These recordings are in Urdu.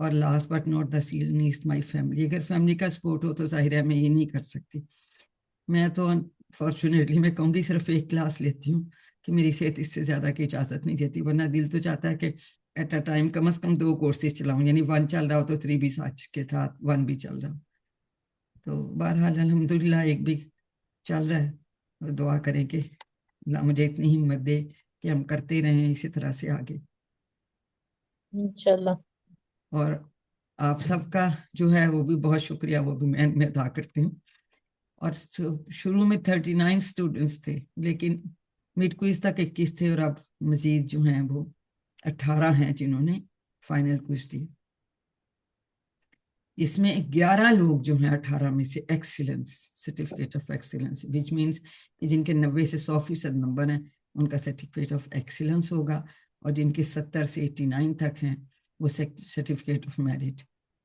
اور last but not the least my family. اگر فیملی کا سپورٹ ہو تو ظاہر ہے میں یہ نہیں کر سکتی. میں تو فارچونیٹلی میں کہوں گی صرف ایک کلاس لیتی ہوں کہ میری صحت اس سے زیادہ کی اجازت نہیں دیتی, ورنہ دل تو چاہتا ہے کہ ایٹ اے ٹائم کم از کم 2 کورسز چلاؤں, یعنی 1 چل رہا ہو تو 3 بھی ساتھ کے ساتھ 1 بھی چل رہا ہو. تو بہرحال الحمدللہ ایک بھی چل رہا ہے, اور دعا کریں کہ اللہ مجھے اتنی ہمت دے کہ ہم کرتے رہیں اسی طرح سے آگے. انشاءاللہ. اور آپ سب کا جو ہے وہ بھی بہت شکریہ, وہ بھی میں ادا کرتی ہوں. اور شروع میں 39 اسٹوڈنٹس تھے, لیکن مڈ کوئز تک 21 تھے, اور اب مزید جو ہیں وہ 18 ہیں جنہوں نے فائنل کوئز دی. اس میں 11 لوگ جو ہیں 18 میں سے excellence, certificate of excellence, which means جن کے 90 سے 100% نمبر ہیں ان کا سرٹیفکیٹ آف ایکسیلنس ہوگا, اور جن کے 70 سے 89 تک ہیں وہ سرٹیفکیٹ آف میرٹ.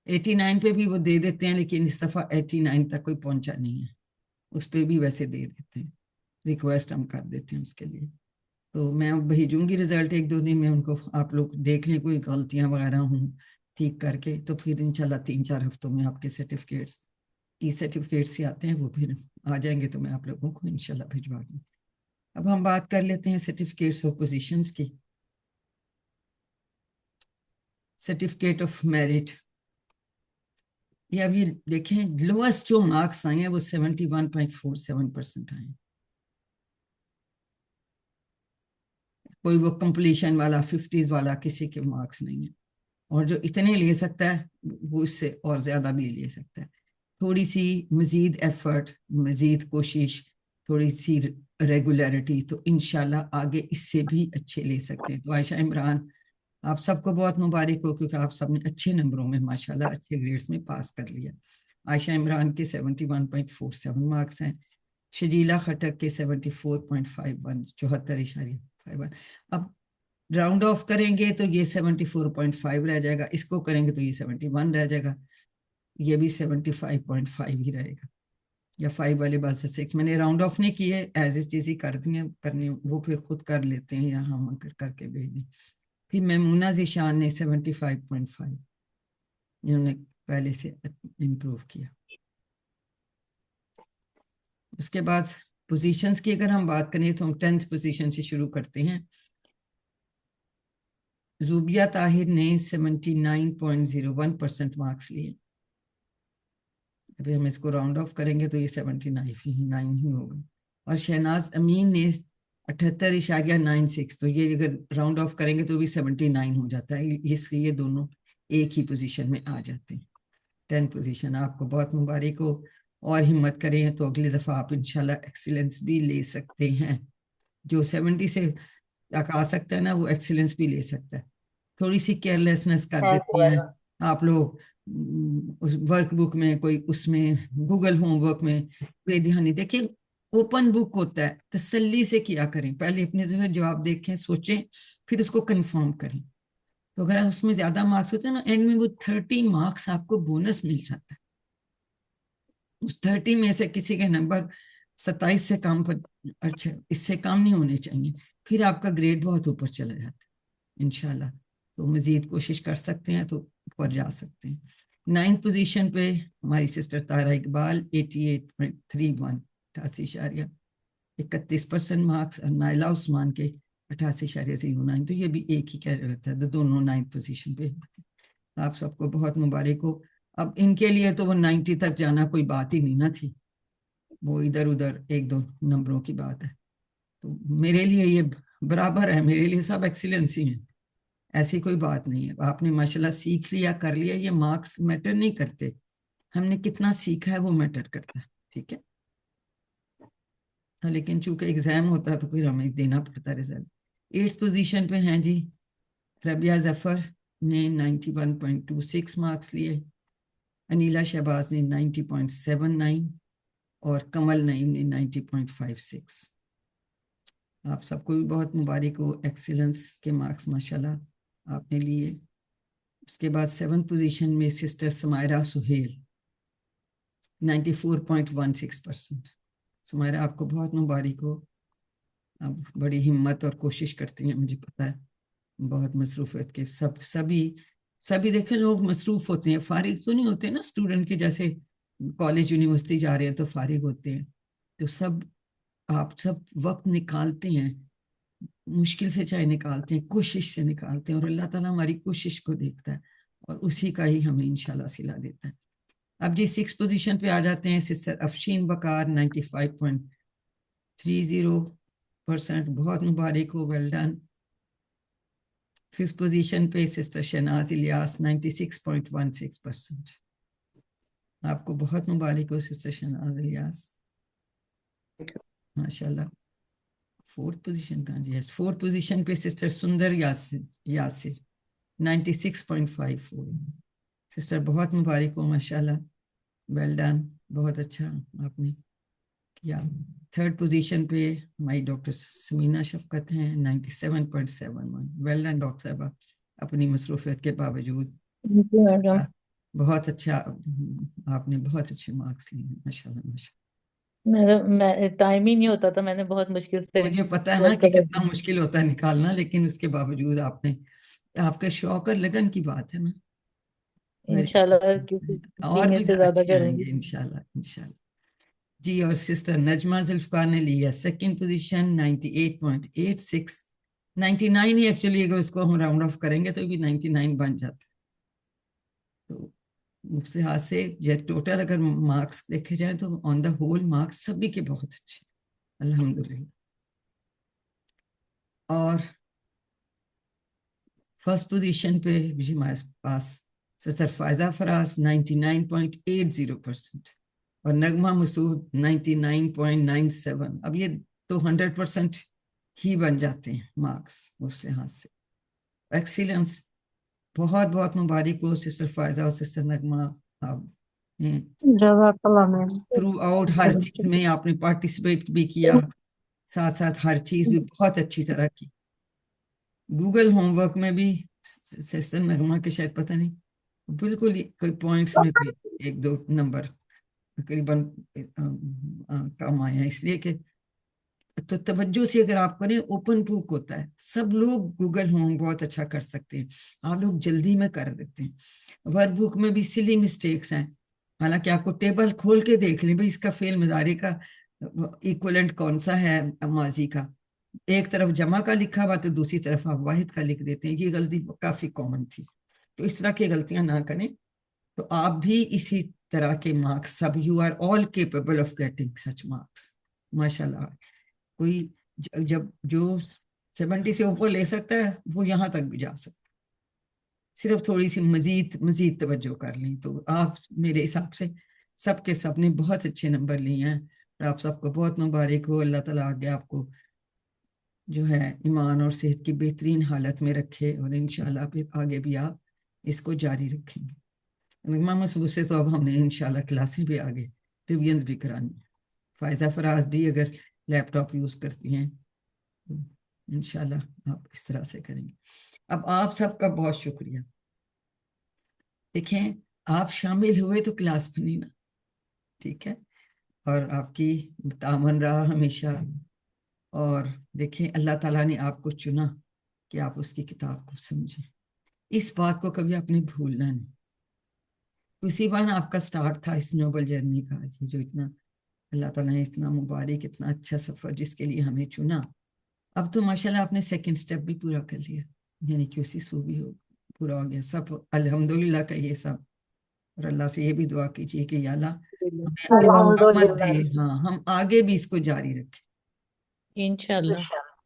89 پہ بھی وہ دے دیتے ہیں, لیکن اس دفعہ 89 تک کوئی پہنچا نہیں ہے, اس پہ بھی ویسے دے دیتے ہیں, ریکویسٹ ہم کر دیتے ہیں اس کے لیے. تو میں بھیجوں گی رزلٹ 1-2 دن میں ان کو, آپ لوگ دیکھ لیں کوئی غلطیاں وغیرہ ہوں ٹھیک کر کے, تو پھر انشاءاللہ 3-4 ہفتوں میں آپ کے سرٹیفکیٹس ای سرٹیفکیٹس سے آتے ہیں وہ پھر آ جائیں گے, تو میں آپ لوگوں کو انشاءاللہ بھجوا دوں. اب ہم بات کر لیتے ہیں سرٹیفکیٹس آف پوزیشنز کی. سرٹیفکیٹ آف میرٹ, یہ ابھی دیکھیں لوئسٹ جو مارکس آئے ہیں وہ 71.47% آئے ہیں. کوئی وہ کمپلیشن والا 50s والا کسی کے مارکس نہیں ہیں, اور جو اتنے لے سکتا ہے وہ اس سے اور زیادہ بھی لے سکتا ہے. تھوڑی سی مزید ایفرٹ, مزید کوشش, تھوڑی سی ریگولیرٹی, تو انشاءاللہ آگے اس سے بھی اچھے لے سکتے ہیں. تو عائشہ عمران آپ سب کو بہت مبارک ہو, کیونکہ آپ سب نے اچھے نمبروں میں ماشاءاللہ اچھے گریڈز میں پاس کر لیا. عائشہ عمران کے 71.47 مارکس ہیں, شجیلہ خٹک کے 74.51, 74.51. اب راؤنڈ آف کریں گے تو یہ 74.5 رہ جائے گا, اس کو کریں گے تو یہ 71 رہ جائے گا, یہ بھی 75.5 ہی رہے گا, یا 5 والے بعد سے 6. میں نے راؤنڈ آف نہیں کیے, ایز اے چیز ہی کر دی ہیں, کرنی وہ پھر خود کر لیتے ہیں یا ہم کر کے بھیج دیں. پھر میمونہ ذیشان نے 75.5, انہوں نے پہلے سے امپروو کیا. اس کے بعد پوزیشنز کی اگر ہم بات کریں تو ہم 10th پوزیشن سے شروع کرتے ہیں. زوبیہ طاہر نے 79.01% مارکس لیے. ابھی ہم اس کو راؤنڈ آف کریں گے تو یہ 79 ہی ہوگا. اور شہناز امین نے 78.96, تو یہ اگر راؤنڈ آف کریں گے تو بھی 79 ہو جاتا ہے, اس لیے دونوں ایک ہی پوزیشن میں آ جاتے ہیں. 10 پوزیشن آپ کو بہت مبارک ہو, اور ہمت کریں تو اگلی دفعہ آپ انشاءاللہ ایکسیلنس بھی لے سکتے ہیں. جو 70 سے تک آ سکتا ہے نا وہ ایکسیلنس بھی لے سکتا ہے. تھوڑی سی کیئرلیسنس کر دیتے ہیں آپ لوگ اس ورک بک میں, کوئی اس میں گوگل ہوم ورک میں بے دھیانی. دیکھیں اوپن بک ہوتا ہے, تسلی سے کیا کریں, پہلے اپنے جو ہے جواب دیکھیں, سوچیں, پھر اس کو کنفرم کریں. تو اگر اس میں زیادہ مارکس ہوتے ہیں نا, اینڈ میں وہ 30 مارکس آپ کو بونس مل جاتا ہے. اس 30 میں سے کسی کے نمبر 27 سے کم پر, اچھا اس سے کم نہیں ہونے چاہیے, پھر آپ کا گریڈ بہت اوپر چلا جاتا ہے انشاءاللہ. تو مزید کوشش کر سکتے ہیں تو اوپر جا سکتے ہیں. 9th پوزیشن پہ ہماری سسٹر طاہرہ اقبال 88.31, 88.31% مارکس, اور نائلہ عثمان کے 88.09, تو یہ بھی ایک ہی کہتا ہے, دونوں 9th پوزیشن پہ. آپ سب کو بہت مبارک ہو. اب ان کے لیے تو وہ 90 تک جانا کوئی بات ہی نہیں نہ تھی, وہ ادھر ادھر 1-2 نمبروں کی بات ہے. تو میرے لیے یہ برابر ہے, میرے لیے سب ایکسیلنس ہی ہیں, ایسی کوئی بات نہیں ہے. آپ نے ماشاءاللہ سیکھ لیا, کر لیا, یہ مارکس میٹر نہیں کرتے, ہم نے کتنا سیکھا ہے وہ میٹر کرتا ہے. ٹھیک ہے, لیکن چونکہ ایگزام ہوتا ہے تو پھر ہمیں دینا پڑتا ہے رزلٹ. 8th پوزیشن پہ ہیں جی ربیہ ظفر نے 91.26 مارکس لیے, انیلا شہباز نے 90.79, اور کمل نعیم نے 90.56. آپ سب کو بھی بہت مبارک ہو, ایکسیلنس کے مارکس ماشاءاللہ آپ نے لیے. اس کے بعد 7th پوزیشن میں سسٹر سمائرہ سہیل 94.16%. سمائرہ آپ کو بہت مبارک ہو, آپ بڑی ہمت اور کوشش کرتی ہیں, مجھے پتا ہے, بہت مصروفیت کے سبھی سبھی دیکھیں لوگ مصروف ہوتے ہیں, فارغ تو نہیں ہوتے نا اسٹوڈنٹ کے جیسے کالج یونیورسٹی جا رہے ہیں تو فارغ ہوتے ہیں. تو آپ سب وقت نکالتے ہیں, مشکل سے چاہے نکالتے ہیں, کوشش سے نکالتے ہیں, اور اللہ تعالیٰ ہماری کوشش کو دیکھتا ہے اور اسی کا ہی ہمیں انشاءاللہ صلہ دیتا ہے. اب جی 6 پوزیشن پہ آ جاتے ہیں سسٹر افشین وقار 95.30%, بہت مبارک ہو, ویل ڈن. 5th پوزیشن پہ سسٹر شہناز الیاس 96.16%, آپ کو بہت مبارک ہو سسٹر شہناز الیاس, ماشاءاللہ. 4th پوزیشن کہاں جی ہے؟ 4th پوزیشن پہ سسٹر سندر یاسر 96.54. سسٹر بہت مبارک ہو, ماشاءاللہ, ویل ڈن, بہت اچھا آپ نے کیا. 3rd پوزیشن پہ ہماری ڈاکٹر سمینہ شفقت ہیں 97.71. ویل ڈن ڈاکٹر صاحبہ, اپنی مصروفیت کے باوجود میڈم. بہت اچھا, آپ نے بہت اچھے مارکس لیے ہیں, ماشاءاللہ ماشاءاللہ. ٹائم ہی نہیں ہوتا تھا, میں نے بہت مشکل سے مجھے پتا ہے نا کہ کتنا مشکل ہوتا ہے نکالنا, لیکن اس کے باوجود آپ کا شوق اور لگن کی بات ہے نا. انشاءاللہ کسی اور سینے بھی سے زیادہ اچھے کروں آئیں گی. گے انشاءاللہ انشاءاللہ. جی, اور سسٹر نجمہ ذوالفقار نے لی ہے 2nd پوزیشن 98.86. 99 ہی ایکچولی, اگر اس کو ہم راؤنڈ آف کریں گے تو بھی 99 بن جاتا ہے. تو اس لحاظ سے ٹوٹل اگر مارکس دیکھے جائیں تو آن دا ہول مارکس سبھی کے بہت اچھے, الحمدللہ. اور 1st پوزیشن پہ بھی ہمارے پاس سسٹر فائزہ فراز 99.80%, اور نغمہ مسعود 99.97. اب یہ تو 100% ہی بن جاتے ہیں مارکس اس لحاظ سے. ایکسیلنس, بہت بہت مبارک ہو سسٹر فائزہ اور سسٹر نغمہ, آپ جزاک اللہ میڈم. تھرو آؤٹ ہر چیز میں آپ نے پارٹیسپیٹ بھی کیا, ساتھ ساتھ ہر چیز بھی بہت اچھی طرح کی. گوگل ہوم ورک میں بھی سسٹر نغمہ کے شاید پتہ نہیں, بالکل کوئی پوائنٹس میں کوئی 1-2 نمبر تقریباً کم آئے ہیں, اس لیے کہ تو توجہ سے اگر آپ کریں, اوپن بک ہوتا ہے, سب لوگ گوگل ہوم بہت اچھا کر سکتے ہیں, آپ لوگ جلدی میں کر دیتے ہیں. ورک بک میں بھی سلی مسٹیکس ہیں, حالانکہ آپ کو ٹیبل کھول کے دیکھ لیں بھئی اس کا فعل مضارع کا ایکولنٹ کون سا ہے ماضی کا, ایک طرف جمع کا لکھا ہوا تو دوسری طرف آپ واحد کا لکھ دیتے ہیں. یہ غلطی کافی کامن تھی, تو اس طرح کی غلطیاں نہ کریں. تو آپ بھی اسی طرح کے مارکس, سب you are all capable of getting such marks, ماشاءاللہ. کوئی جب جو 70 سے اوپر لے سکتا ہے وہ یہاں تک بھی جا سکتا ہے, صرف تھوڑی سی مزید توجہ کر لیں. تو آپ میرے حساب سے سب کے سب نے بہت اچھے نمبر لیے ہیں, اور آپ سب کو بہت مبارک ہو. اللہ تعالیٰ آگے آپ کو جو ہے ایمان اور صحت کی بہترین حالت میں رکھے, اور انشاءاللہ پھر آگے بھی آپ اس کو جاری رکھیں گے. نغمہ مسعود سے تو اب ہم نے انشاءاللہ کلاسیں بھی آگے ریویژنز بھی کرانی ہیں. فائزہ فراز بھی اگر لیپ ٹاپ یوز کرتی ہیں تو انشاءاللہ آپ اس طرح سے کریں گے. اب آپ سب کا بہت شکریہ. دیکھیں آپ شامل ہوئے تو کلاس بنی نا, ٹھیک ہے, اور آپ کی تعاون رہا ہمیشہ. اور دیکھیں اللہ تعالیٰ نے آپ کو چنا کہ آپ اس کی کتاب کو سمجھیں, اس بات کو کبھی آپ نے بھولنا نہیں. اسی بار آپ کا سٹارٹ تھا اس نوبل جرنی کا, جو اتنا اللہ تعالیٰ نے اتنا مبارک, اتنا اچھا سفر جس کے لیے ہمیں چنا. اب تو ماشاءاللہ آپ نے 2nd سٹیپ بھی پورا کر لیا, یعنی کہ اسی سو بھی پورا ہو گیا سب, الحمدللہ کا یہ سب. اور اللہ سے یہ بھی دعا کیجیے کہ یا اللہ ہمیں استقامت دے, ہاں ہم آگے بھی اس کو جاری رکھیں انشاءاللہ.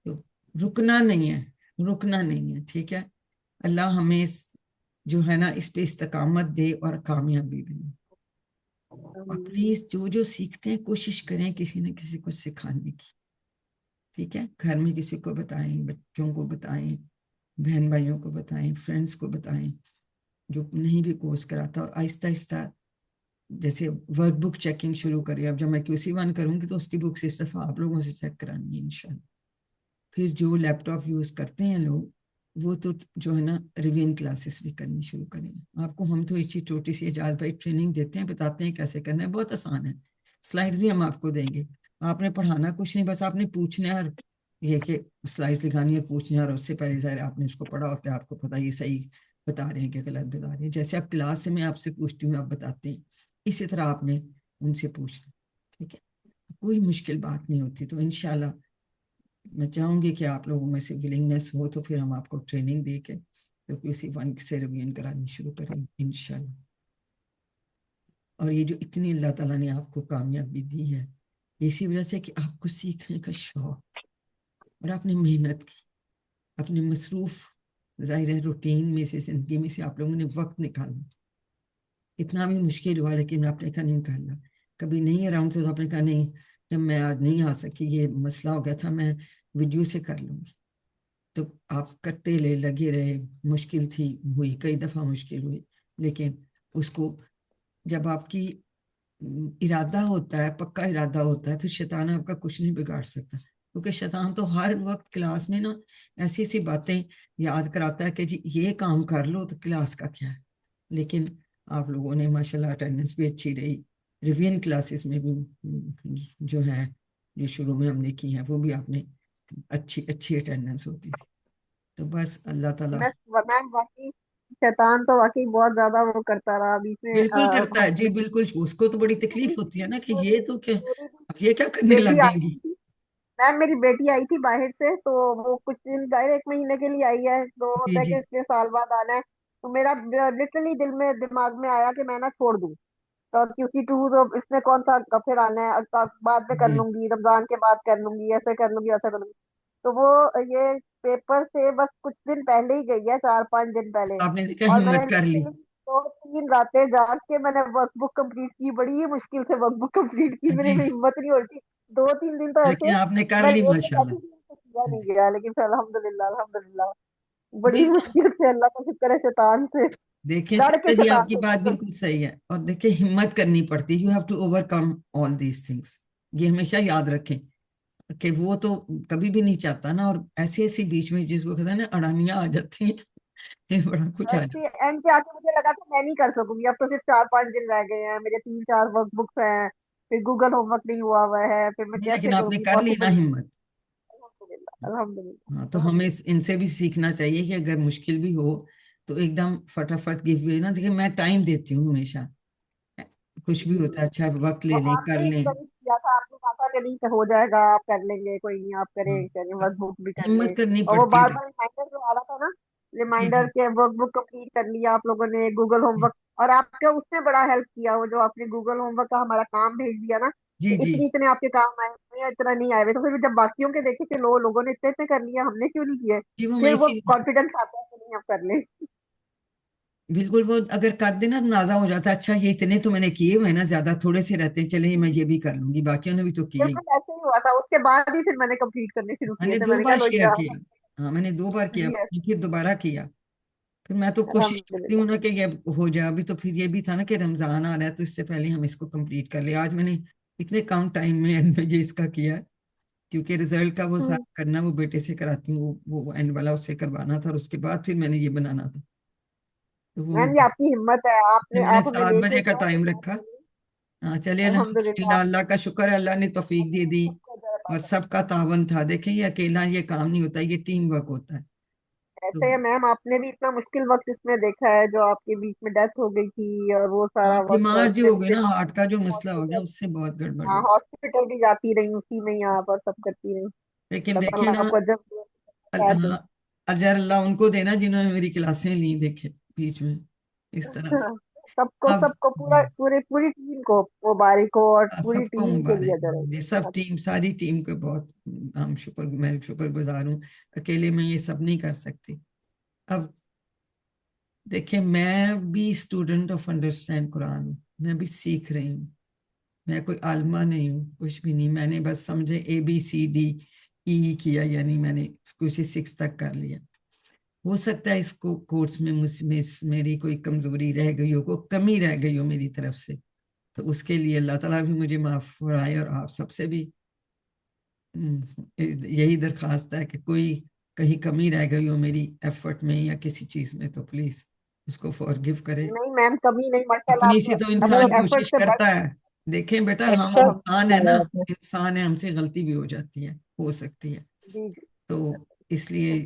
تو رکنا نہیں ہے, رکنا نہیں ہے, ٹھیک ہے. اللہ ہمیں جو ہے نا اس پہ استقامت دے اور کامیابی بھی دے. اور پلیز جو سیکھتے ہیں کوشش کریں کسی نہ کسی کو سکھانے کی, ٹھیک ہے. گھر میں کسی کو بتائیں, بچوں کو بتائیں, بہن بھائیوں کو بتائیں, فرینڈس کو بتائیں جو نہیں بھی کورس کراتا. اور آہستہ آہستہ جیسے ورک بک چیکنگ شروع کریں. اب جب میں QC1 کروں گی تو اس کی بکس اس دفعہ آپ لوگوں سے چیک کرانی ہے انشاءاللہ. پھر جو لیپ ٹاپ یوز کرتے ہیں لوگ, وہ تو جو ہے نا ریوین کلاسز بھی کرنی شروع کریں. آپ کو ہم تو اچھی چھوٹی سی اعجاز بھائی ٹریننگ دیتے ہیں, بتاتے ہیں کیسے کرنا ہے, بہت آسان ہے. سلائیڈز بھی ہم آپ کو دیں گے, آپ نے پڑھانا کچھ نہیں, بس آپ نے پوچھنا ہے, اور یہ کہ سلائیڈز دکھانی ہے, پوچھنا ہے, اور اس سے پہلے ظاہر آپ نے اس کو پڑھا ہوتا ہے, آپ کو پتہ یہ صحیح بتا رہے ہیں کہ غلط بتا رہے ہیں. جیسے اب کلاس سے میں آپ سے پوچھتی ہوں آپ بتاتے ہیں, اسی طرح آپ نے ان سے پوچھنا. ٹھیک ہے, کوئی مشکل بات نہیں ہوتی. تو انشاءاللہ میں چاہوں گی کہ آپ لوگوں میں سے ولنگنس ہو تو پھر ہم آپ کو ٹریننگ دے کے تو اسی ون سے ریویژن کرانی شروع کریں انشاءاللہ. اور یہ جو اتنی اللہ تعالیٰ نے آپ کو کامیابی دی ہے اسی وجہ سے کہ آپ کو سیکھنے کا شوق اور آپ نے محنت کی, اپنے مصروف ظاہر ہے روٹین میں سے زندگی میں سے آپ لوگوں نے وقت نکالا. اتنا بھی مشکل ہوا لیکن آپ نے کہا نہیں نکالا. کبھی نہیں اراؤنڈ تھا تو آپ نے کہا نہیں, جب میں آج نہیں آ سکی یہ مسئلہ ہو گیا تھا میں ویڈیو سے کر لوں گی. تو آپ کرتے لگے رہے. مشکل تھی, ہوئی کئی دفعہ مشکل ہوئی, لیکن اس کو جب آپ کی ارادہ ہوتا ہے, پکا ارادہ ہوتا ہے, پھر شیطان آپ کا کچھ نہیں بگاڑ سکتا. کیونکہ شیطان تو ہر وقت کلاس میں نا ایسی ایسی باتیں یاد کراتا ہے کہ جی یہ کام کر لو تو کلاس کا کیا ہے. لیکن آپ لوگوں نے ماشاءاللہ اٹینڈنس بھی اچھی رہی. ریویژن کلاسز میں بھی جو ہے جو شروع میں ہم نے کی ہیں وہ بھی آپ نے اچھی اٹینڈنس ہوتی تھی. تو بس اللہ تعالیٰ میم واقعی شیطان تو واقعی بہت زیادہ وہ کرتا رہا بیچ میں. بالکل کرتا ہے جی, میری بالکل. اس کو تو بڑی تکلیف ہوتی ہے نا کہ یہ تو کہ میری اب یہ کیا کرنے بیٹی لگ گئی آئی گی. تھی میم، میری بیٹی آئی تھی باہر سے، تو وہ کچھ دن ظاہر 1 مہینے کے لیے آئی ہے، تو جی ہوتا ہے جی کہ اتنے سال بعد آنا ہے. تو میرا لٹرلی دماغ میں آیا کہ میں نہ چھوڑ دوں. تو کیونکہ ٹور اس نے کون سا پھر آنا ہے، بعد میں کر جی. لوں گی، رمضان کے بعد کر لوں گی، ایسے کر لوں گی ایسا کر لوں گی. تو وہ یہ پیپر سے بس کچھ دن پہلے ہی گئی ہے، 4-5 دن پہلے. آپ نے دیکھا اور میں نے ہمت کر لی. literally 2-3 راتیں جاگ کے میں نے ورک بک کمپلیٹ کی، بڑی ہی مشکل سے ورک بک کمپلیٹ کی، میرے جی, میں ہمت نہیں ہو رہی تھی. 2-3 دن تو لیکن ایسے آپ نے کر میں لی لیٹ کے ماشاءاللہ. بیٹھی تھی، مجھ سے کیا نہیں گیا، لیکن پھر الحمدللہ بڑی وہی تو. مشکل سے، اللہ کا شکر ہے، شیطان سے دیکھیں لڑ کے سسٹر جی, آپ شیطان کی سے بات نکل. بالکل صحیح ہے. اور دیکھیں ہمت کرنی پڑتی ہے. You have to overcome all these things. یہ ہمیشہ یاد رکھیں کہ وہ تو کبھی بھی نہیں چاہتا نا. اور ایسی ایسی بیچ میں جس کو کہتے ہیں نا اڑانیاں آ جاتی ہیں, یہ بڑا کچھ آ جاتا اینڈ پہ آ کے مجھے لگا کہ میں نہیں کر سکوں گی، اب تو صرف 4-5 دن رہ گئے ہیں، میرے 3-4 ورک بکس ہیں، پھر گوگل ہوم ورک نہیں ہوا ہوا ہے، پھر میں نہیں. کیسے لیکن آپ کروں نے گی، کر لی نا پاسبل نہیں. ہمت. الحمدللہ ہاں, تو ہمیں ان سے بھی سیکھنا چاہیے کہ اگر مشکل بھی ہو تو ایک دم فٹافٹ گیو وے نا. دیکھیں میں ٹائم دیتی ہوں ہمیشہ, کچھ بھی ہوتا ہے اچھا وقت تو لے لیں, آپ کر نے لیں. encourage کیا تھا، آپ نے کہا تھا کہ نہیں ہو جائے گا، آپ کر لیں گے، کوئی نہیں، آپ ہاں, کریں ورک بک بھی کر لیں. ہمت کرنی اور وہ پڑتی بار ہے. بار ریمائنڈر جو آ رہا تھا نا، جی ریمائنڈر جی کے ورک بک کمپلیٹ کر لیا آپ لوگوں نے، گوگل ہوم ورک. اور آپ کا اس نے بڑا ہیلپ کیا، وہ جو آپ نے گوگل ہوم ورک کا ہمارا کام بھیج دیا نا، جی کہ جی اتنے آپ کے کام آئے ہوئے ہیں، اتنا نہیں آئے ہوئے. تو پھر جب باقیوں کے دیکھے کہ لوگوں نے اتنے اتنے کر لیا، ہم نے کیوں نہیں کیے، جی. وہ میں پھر وہ اسی کانفیڈنس آتا ہے کہ نہیں آپ کر لیں. بالکل. وہ اگر کر دینا تو نازا ہو جاتا ہے, اچھا یہ اتنے تو میں نے کیے ہوئے نا, زیادہ تھوڑے سے رہتے ہیں, چلے میں یہ بھی کر لوں گی, باقیوں نے بھی تو کیے ہی. بالکل ایسے ہی ہوا تھا، اس کے بعد ہی پھر میں نے کمپلیٹ کرنے شروع میں کیے نے تھے، میں دو نے کہا بار لو شیئر یہ کیا. ہاں, میں نے 2 بار کیا, جی پھر دوبارہ کیا. پھر میں تو کوشش الحمد کرتی للہ. ہوں نا کہ یہ ہو جائے. ابھی تو پھر یہ بھی تھا نا کہ رمضان آ رہا ہے, تو اس سے پہلے ہم اس کو کمپلیٹ کر لیں. آج میں نے اتنے کم ٹائم میں اینڈ میں یہ اس کا کیا ہے, کیونکہ رزلٹ کا وہ سارا کرنا وہ بیٹے سے کراتی ہوں, وہ اینڈ والا اس سے کروانا تھا, اور اس کے بعد پھر میں نے یہ بنانا تھا. تو وہ میم یہ آپ کی ہمت ہے، میں نے آپ ہمیں 7 لے کے بجے کا گئے ٹائم تو رکھا. ہاں چلے الحمد الحمدللہ, للہ. اللہ کا شکر ہے, اللہ نے توفیق دے دی. سب کو جو ہے اور بات سب کا تعاون تھا. دیکھیں یہ اکیلا یہ کام نہیں ہوتا, یہ ٹیم ورک ہوتا ہے. تو ایسے ہے میم، آپ نے بھی اتنا مشکل وقت اس میں دیکھا ہے، جو آپ کے بیچ میں ڈیتھ ہو گئی تھی، اور وہ ہاں, سارا وقت، بیمار اور جو پھر ہو گئے نا, ہارٹ کا جو مسئلہ ہو گیا, ہاسپٹل، اس سے بہت گڑبڑ ہاں ہو. ہاسپٹل بھی جاتی رہی اسی میں ہی آپ، اور سب کرتی رہی. لیکن اللہ دیکھیں تعالیٰ نا, آپ کو جب خیر دے. ہاں, اجر اللہ ان کو دینا جنہوں نے میری کلاسیں لی, دیکھے بیچ میں اس طرح سے. اب سب کو پوری ٹیم کو مبارک ہو، اور پوری سب کو ٹیم کے لیے مبارک. ادھر یہ سب ٹیم, ساری ٹیم کو بہت میں شکر گزار ہوں. اکیلے میں یہ سب نہیں کر سکتی. اب دیکھیں, میں بھی اسٹوڈنٹ آف انڈرسٹینڈ قرآن ہوں, میں بھی سیکھ رہی ہوں. میں کوئی عالمہ نہیں ہوں, کچھ بھی نہیں. میں نے بس سمجھے ABCDE کیا, یعنی میں نے کچھ 6 تک کر لیا. ہو سکتا ہے اس کو کورس میں میری کوئی کمزوری رہ گئی ہو, کوئی کمی رہ گئی ہو میری طرف سے, تو اس کے لیے اللہ تعالیٰ بھی مجھے معاف فرمائے. اور آپ سب سے بھی یہی درخواست ہے کہ کوئی کہیں کمی رہ گئی ہو میری ایفرٹ میں یا کسی چیز میں, تو پلیز اس کو فارگیو کرے. نہیں میم، کبھی نہیں، ماشاء اللہ اپنی آپ سے نے تو ہمیں انسان ایفرٹ کوشش سے بڑھ کرتا ہے. دیکھیں بیٹا, ہم ایکسٹرا انسان ہیں نا, کرایا آپ نے. انسان ہے, ہم سے غلطی بھی ہو جاتی ہے, ہو سکتی ہے. جی جی. تو اس لیے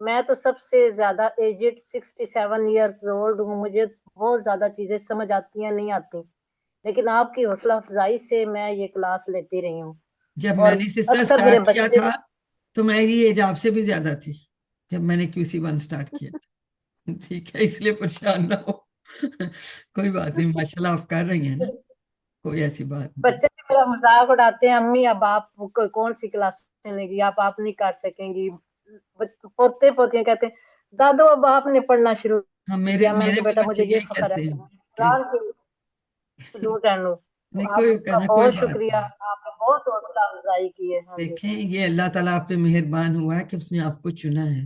میں تو سب سے زیادہ ایجڈ 67 ایئرز اولڈ ہوں. مجھے بہت زیادہ چیزیں سمجھ آتی ہیں نہیں آتی، لیکن آپ کی حوصلہ افزائی سے میں یہ کلاس لیتی رہی ہوں. جب اور میں نے سسٹر اکثر میرے اسٹارٹ کیا بچے تھا تو میری ایج آپ سے بھی زیادہ تھی جب میں نے QC1 اسٹارٹ کیا تھا، ٹھیک ہے، اس لیے پریشان نہ ہو، کوئی بات نہیں، ماشاءاللہ آپ کر رہی ہیں نا، کوئی ایسی بات نہیں۔ بچے بھی میرا مذاق اڑاتے ہیں، امی اب آپ کون سی کلاس چلے گی، آپ نہیں کر سکیں گی. پوتے پوتیاں کہتے ہیں دادو اب آپ نے پڑھنا شروع ہاں، میرے کیا. میں نے میرے کہا بھی بیٹا بچے مجھے یہ یہی فخر کہتے ہے ہیں کہ میں کہ قرآن کی ڈو کہہ لوں. تو نہیں، آپ کوئی کا کہنا، کوئی بہت بات شکریہ، نہیں۔ آپ نے بہت حوصلہ افزائی کی ہے. ہاں جی. دیکھیں، یہ اللہ تعالیٰ آپ پہ مہربان ہوا ہے کہ اس نے آپ کو چنا ہے،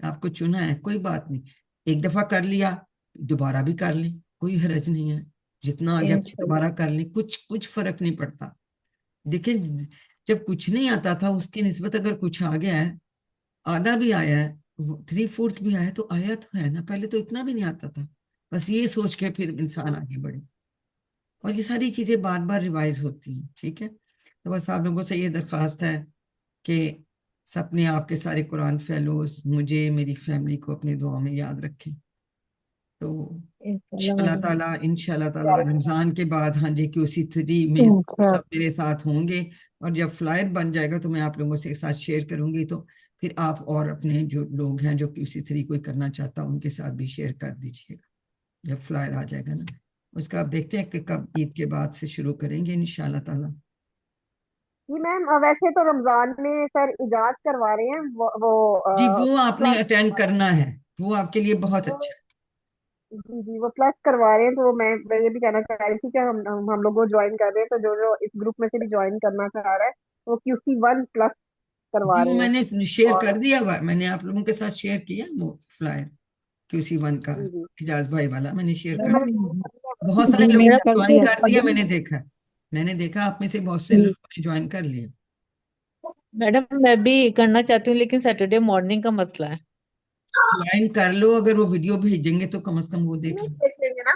آپ کو چنا ہے، کوئی بات نہیں، ایک دفعہ کر لیا دوبارہ بھی کر لیں، کوئی حرج نہیں ہے، جتنا آ گیا پھر انشاءاللہ. دوبارہ کر لیں، کچھ فرق نہیں پڑتا۔ دیکھیں، جب کچھ نہیں آتا تھا اس کی نسبت اگر کچھ آ گیا ہے، آدھا بھی آیا ہے، 3/4 بھی آیا تو آیا تو ہے نا، پہلے تو اتنا بھی نہیں آتا تھا، بس یہ سوچ کے پھر انسان آگے بڑھے، اور یہ ساری چیزیں بار بار ریوائز ہوتی ہیں، ٹھیک ہے۔ تو بس آپ لوگوں سے یہ درخواست ہے کہ سب نے آپ کے سارے قرآن فیلوز مجھے، میری فیملی کو اپنی دعا میں یاد رکھیں۔ تو انشاءاللہ انشاءاللہ میڈم. تعالیٰ، انشاءاللہ تعالیٰ رمضان کے بعد، ہاں جی، QC3 میں انشاءاللہ. سب میرے ساتھ ہوں گے، اور جب فلائر بن جائے گا تو میں آپ لوگوں سے ساتھ شیئر کروں گی، تو پھر آپ اور اپنے جو لوگ ہیں جو QC3 کوئی کرنا چاہتا ان کے ساتھ بھی شیئر کر دیجیے گا جب فلائر آ جائے گا نا۔ اس کا آپ دیکھتے ہیں کہ کب عید کے بعد سے شروع کریں گے انشاءاللہ تعالیٰ۔ جی میم، ویسے تو رمضان میں سر اجاز کروا رہے ہیں وہ جی، وہ آپ نے پلس اٹینڈ والا، کرنا ہے، وہ آپ کے لیے بہت وہ اچھا ہے۔ جی جی وہ پلس کروا رہے ہیں، تو میں یہ بھی کہنا چاہ رہی تھی کہ ہم لوگ وہ جوائن کر رہے ہیں، تو جو اس گروپ میں سے بھی جوائن کرنا چاہ رہا ہے وہ QC1 پلس جی، کروا وہ رہے میں ہیں. نے شیئر اور کر دیا ہوا، میں نے آپ لوگوں کے ساتھ شیئر کیا وہ فلائر QC1 کا، جی جی حجاز بھائی والا میں نے شیئر تو کر میں نے دیا۔ join کر لیا ہوا بہت ہے. سارے جی لوگوں میرا نے کر جوائن دیا. کر دیا، میں نے دیکھا آپ میں سے بہت سے جی لوگوں نے جوائن کر لیا۔ میڈم میں بھی کرنا چاہتی ہوں لیکن سیٹرڈے مارننگ کا مسئلہ ہے. جوائن کر لو، اگر وہ ویڈیو بھیجیں گے تو کم از کم وہ دیکھ ویڈیوز لو، دیکھ لیں گے نا،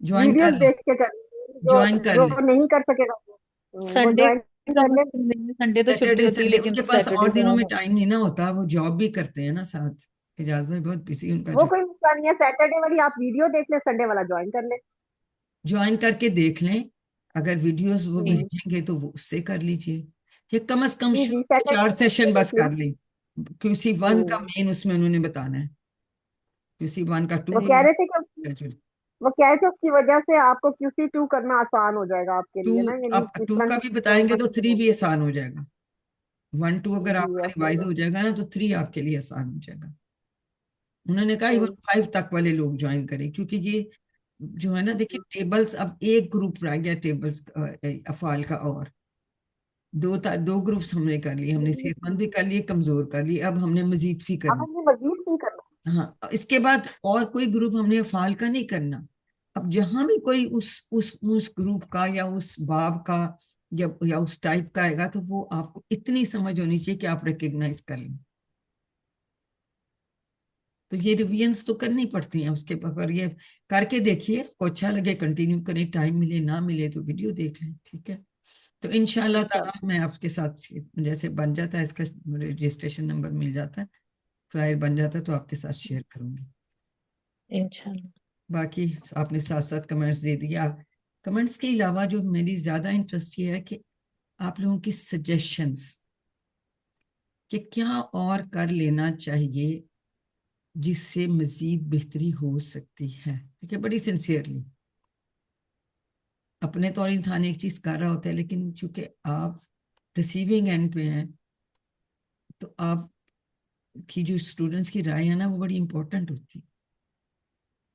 جوائن کر ویڈیوز لو، دیکھ کے کر لیں گے. جو جوائن کر جو لیں۔ نہیں کر سکے گا وہ سنڈے جوائن کا کر لیں. مسئلہ نہیں ہے، سنڈے تو چھٹی سیٹرڈے ہوتی ہے سنڈے ان لیکن کے پاس اور سیٹرڈے دنوں کا میں ٹائم نہیں نہ ہوتا، وہ جاب بھی کرتے ہیں نا ساتھ، حجاز بھائی بہت بزی ان کا وہ جو۔ کوئی مسئلہ نہیں ہے، سیٹرڈے والی آپ ویڈیو دیکھ لیں، سنڈے والا جوائن کر لیں. جوائن کر کے دیکھ لیں، اگر ویڈیوز وہ جی بھیجیں گے تو وہ اس سے کر لیجئے، یا کم از کم جی جی شروع کے سیٹرڈے 4 کی سیشن ویڈیو بس دیکھ لیں. کر لیں، QC1 کا مین اس میں انہوں نے بتانا ہے، QC1 کا 2 وہ کہہ رہے تھے کہ وہ کہہ رہے تھے اس کی وجہ سے آپ کو QC2 کرنا آسان ہو جائے گا آپ کے 2 لیے نا، یعنی اب اس 2 طرح کا کی بھی چیزیں بتائیں گے تو مت 3 بھی آسان ہو جائے گا، 1 2 اگر آپ جی کا اوکے. ریوائز ہو جائے گا نا تو 3 آپ کے لیے آسان ہو جائے گا۔ انہوں نے کہا ایون ہوں. 5 تک والے لوگ جوائن کریں، کیونکہ یہ جو ہے نا، دیکھیں ٹیبلز، اب ایک گروپ رہ گیا ٹیبلز افعال کا، اور دو گروپس ہم نے کر لیے، ہم نے صحت مند بھی کر لیے، کمزور کر لیے، اب ہم نے مزید فی اب کرنا۔ ہم نے مزید نہیں کرنا. ہاں، اس کے بعد اور کوئی گروپ ہم نے افعال کا نہیں کرنا، اب جہاں بھی کوئی اس گروپ کا یا اس باب کا یا اس ٹائپ کا آئے گا تو وہ آپ کو اتنی سمجھ ہونی چاہیے کہ آپ ریکگنائز کر لیں، تو یہ ریویژنس تو کرنی پڑتی ہیں اس کے بغیر، یہ کر کے دیکھیے، آپ کو اچھا لگے کنٹینیو کریں، ٹائم ملے نہ ملے تو ویڈیو دیکھ لیں، ٹھیک ہے۔ تو انشاءاللہ تعالیٰ انشاءاللہ. میں آپ کے ساتھ جیسے بن جاتا ہے، اس کا رجسٹریشن نمبر مل جاتا ہے، فلائر بن جاتا ہے تو آپ کے ساتھ شیئر کروں گی۔ انشاءاللہ. باقی آپ نے ساتھ ساتھ کمنٹس دے دیا، کمنٹس کے علاوہ جو میری زیادہ انٹرسٹ یہ ہے کہ آپ لوگوں کی سجیشنز کہ کیا اور کر لینا چاہیے جس سے مزید بہتری ہو سکتی ہے، ٹھیک ہے، بڑی سنسیئرلی، اپنے طور انسان ایک چیز کر رہا ہوتا ہے لیکن چونکہ آپ ریسیونگ اینڈ پہ ہیں تو آپ کی جو اسٹوڈنٹس کی رائے ہے نا وہ بڑی امپورٹنٹ ہوتی ہے۔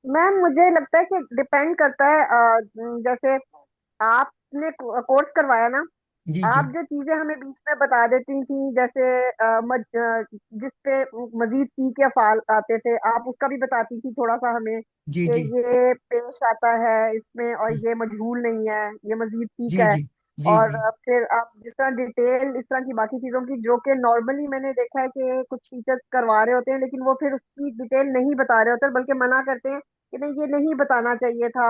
میم مجھے لگتا ہے کہ ڈپینڈ کرتا ہے، جیسے آپ نے کورس کروایا نا، جی جی آپ جو چیزیں ہمیں بیچ میں بتا دیتی تھیں، جیسے جس پہ مزید سی کے افعال آتے تھے، آپ اس کا بھی بتاتی تھی تھوڑا سا ہمیں جی کہ جی یہ پیش آتا ہے اس میں، اور یہ مجہول نہیں ہے، یہ مزید سی جی کا ہے. جی جی اور جی پھر آپ جس طرح ڈیٹیل اس طرح کی باقی چیزوں کی، جو کہ نارملی میں نے دیکھا ہے کہ کچھ ٹیچر کروا رہے ہوتے ہیں لیکن وہ پھر اس کی ڈیٹیل نہیں بتا رہے ہوتے، بلکہ منع کرتے ہیں کہ نہیں یہ نہیں بتانا چاہیے تھا،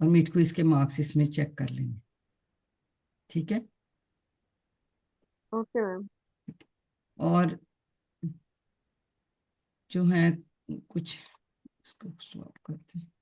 اور میٹ کو اس کے مارکس اس میں چیک کر لیں گے. ٹھیک ہے. Okay ma'am. اور جو ہے کچھ اس کو سٹاپ کرتے ہیں.